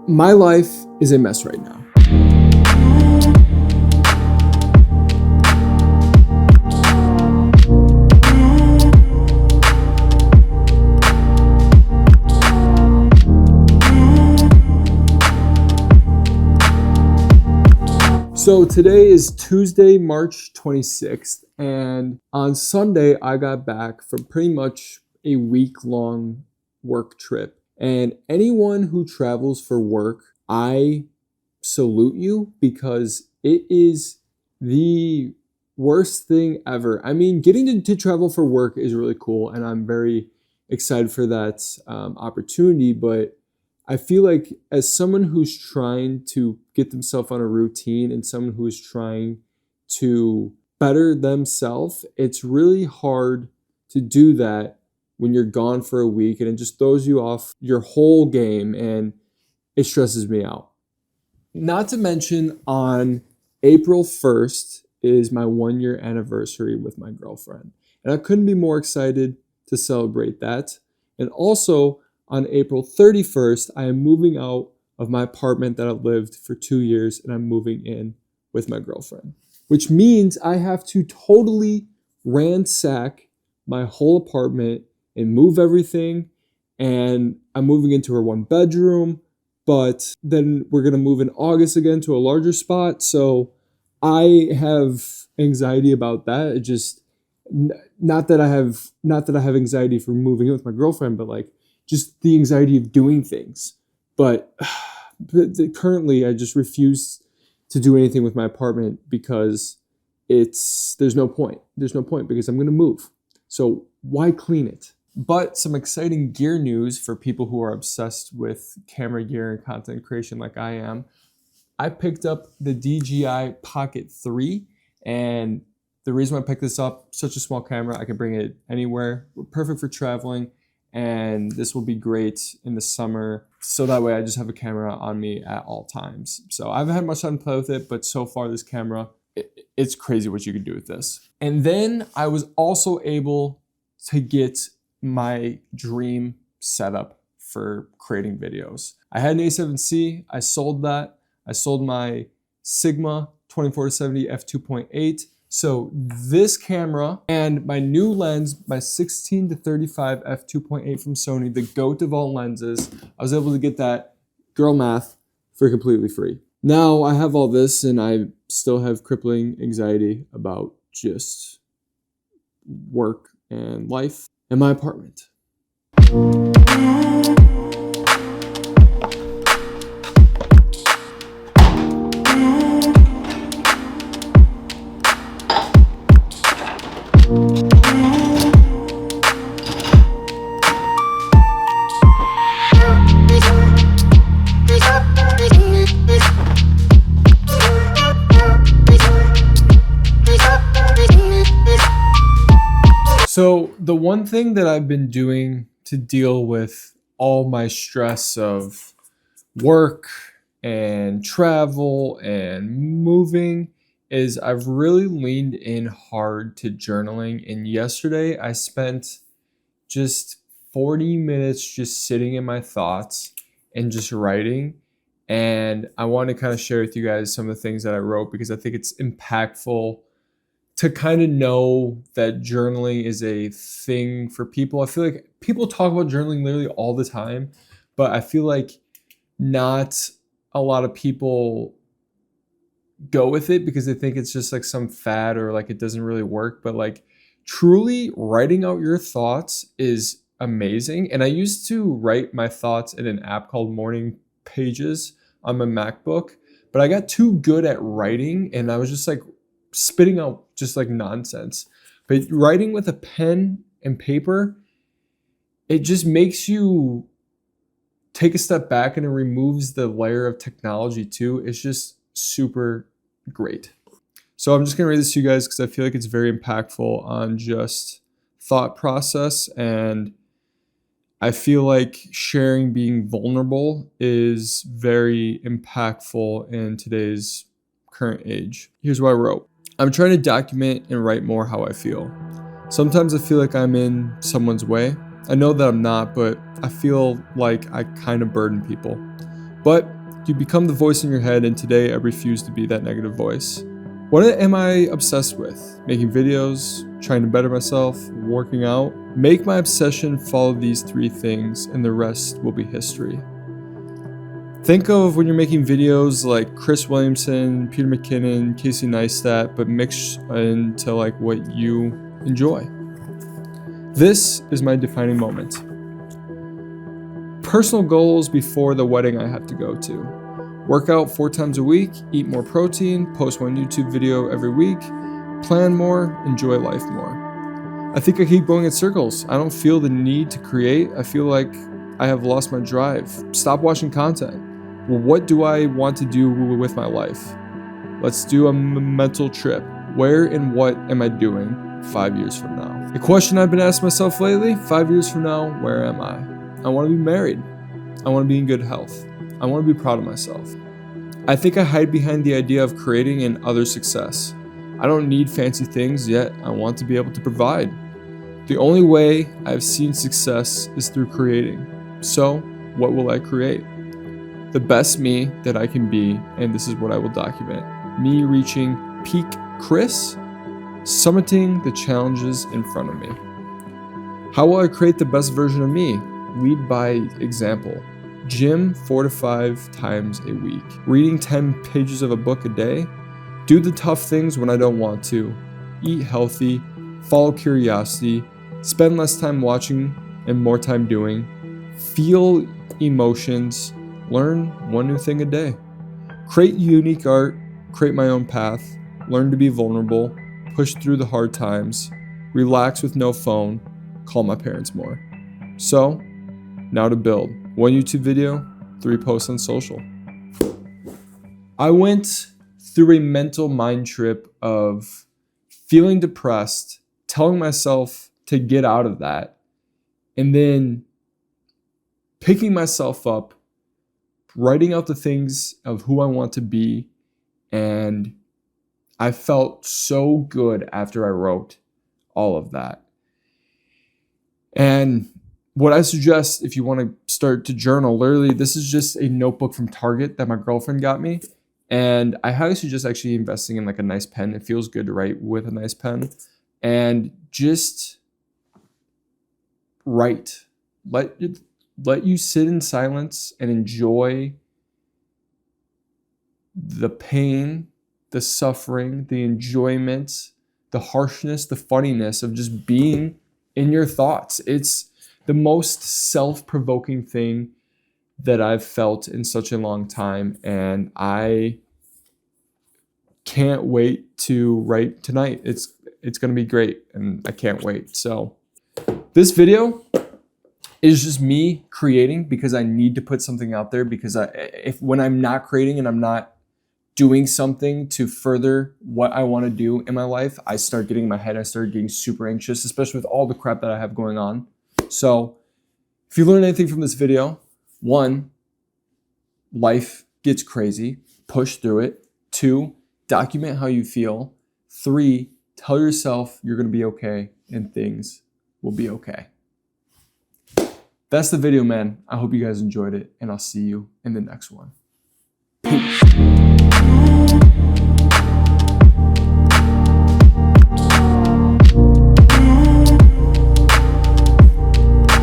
My life is a mess right now. So today is Tuesday, March 26th, and on Sunday I got back from pretty much a week-long work trip. And anyone who travels for work, I salute you because it is the worst thing ever. I mean, getting to travel for work is really cool, and I'm very excited for that opportunity, but I feel like as someone who's trying to get themselves on a routine and someone who is trying to better themselves, it's really hard to do that when you're gone for a week and it just throws you off your whole game and it stresses me out. Not to mention on April 1st is my 1-year anniversary with my girlfriend. And I couldn't be more excited to celebrate that. And also, on April 31st, I am moving out of my apartment that I've lived for 2 years and I'm moving in with my girlfriend, which means I have to totally ransack my whole apartment and move everything. And I'm moving into her 1 bedroom, but then we're going to move in August again to a larger spot. So I have anxiety about that. It just, not that I have anxiety for moving in with my girlfriend, but like, just the anxiety of doing things. But currently, I just refuse to do anything with my apartment because there's no point. There's no point because I'm going to move. So why clean it? But some exciting gear news for people who are obsessed with camera gear and content creation like I am. I picked up the DJI Pocket 3, and the reason why I picked this up, such a small camera, I can bring it anywhere. Perfect for traveling. And this will be great in the summer. So that way I just have a camera on me at all times. So I haven't had much time to play with it, but so far this camera, it's crazy what you can do with this. And then I was also able to get my dream setup for creating videos. I had an A7C, I sold that. I sold my Sigma 24-70 f2.8. So this camera and my new lens, my 16-35 f2.8 from Sony, the GOAT of all lenses, I was able to get that, girl math, for completely free. Now I have all this and I still have crippling anxiety about just work and life and my apartment. So the one thing that I've been doing to deal with all my stress of work and travel and moving is I've really leaned in hard to journaling. And yesterday I spent just 40 minutes just sitting in my thoughts and just writing. And I want to kind of share with you guys some of the things that I wrote because I think it's impactful to kind of know that journaling is a thing for people. I feel like people talk about journaling literally all the time, but I feel like not a lot of people go with it because they think it's just like some fad or like it doesn't really work. But like truly writing out your thoughts is amazing. And I used to write my thoughts in an app called Morning Pages on my MacBook, but I got too good at writing and I was just like spitting out just like nonsense. But writing with a pen and paper, it just makes you take a step back and it removes the layer of technology too. It's just super great. So I'm just gonna read this to you guys because I feel like it's very impactful on just thought process, and I feel like sharing being vulnerable is very impactful in today's current age. Here's what I wrote. I'm trying to document and write more how I feel. Sometimes I feel like I'm in someone's way. I know that I'm not, but I feel like I kind of burden people. But You become the voice in your head, and today I refuse to be that negative voice. What am I obsessed with? Making videos, trying to better myself, working out. Make my obsession follow these 3 things, and the rest will be history. Think of when you're making videos like Chris Williamson, Peter McKinnon, Casey Neistat, but mix into like what you enjoy. This is my defining moment. Personal goals before the wedding I have to go to. Work out 4 times a week, eat more protein, post 1 YouTube video every week, plan more, enjoy life more. I think I keep going in circles. I don't feel the need to create. I feel like I have lost my drive. Stop watching content. Well, what do I want to do with my life? Let's do a mental trip. Where and what am I doing 5 years from now? The question I've been asking myself lately, 5 years from now, where am I? I want to be married. I want to be in good health. I want to be proud of myself. I think I hide behind the idea of creating and other success. I don't need fancy things, yet I want to be able to provide. The only way I've seen success is through creating. So, what will I create? The best me that I can be, and this is what I will document. Me reaching peak Chris, summiting the challenges in front of me. How will I create the best version of me? Lead by example. Gym 4 to 5 times a week. Reading 10 pages of a book a day. Do the tough things when I don't want to. Eat healthy. Follow curiosity. Spend less time watching and more time doing. Feel emotions. Learn 1 new thing a day. Create unique art. Create my own path. Learn to be vulnerable. Push through the hard times. Relax with no phone. Call my parents more. So, now to build. 1 YouTube video, 3 posts on social. I went through a mental mind trip of feeling depressed, telling myself to get out of that, and then picking myself up, writing out the things of who I want to be, and I felt so good after I wrote all of that. And what I suggest if you want to start to journal, literally, this is just a notebook from Target that my girlfriend got me. And I highly suggest actually investing in like a nice pen. It feels good to write with a nice pen. And just write. Let you sit in silence and enjoy the pain, the suffering, the enjoyment, the harshness, the funniness of just being in your thoughts. It's the most self-provoking thing that I've felt in such a long time, and I can't wait to write tonight. It's going to be great, and I can't wait. So this video is just me creating because I need to put something out there, because when I'm not creating and I'm not doing something to further what I want to do in my life, I start getting in my head. I start getting super anxious, especially with all the crap that I have going on. So if you learned anything from this video, 1, life gets crazy, push through it. 2, document how you feel. 3, tell yourself you're going to be okay and things will be okay. That's the video, man. I hope you guys enjoyed it, and I'll see you in the next one.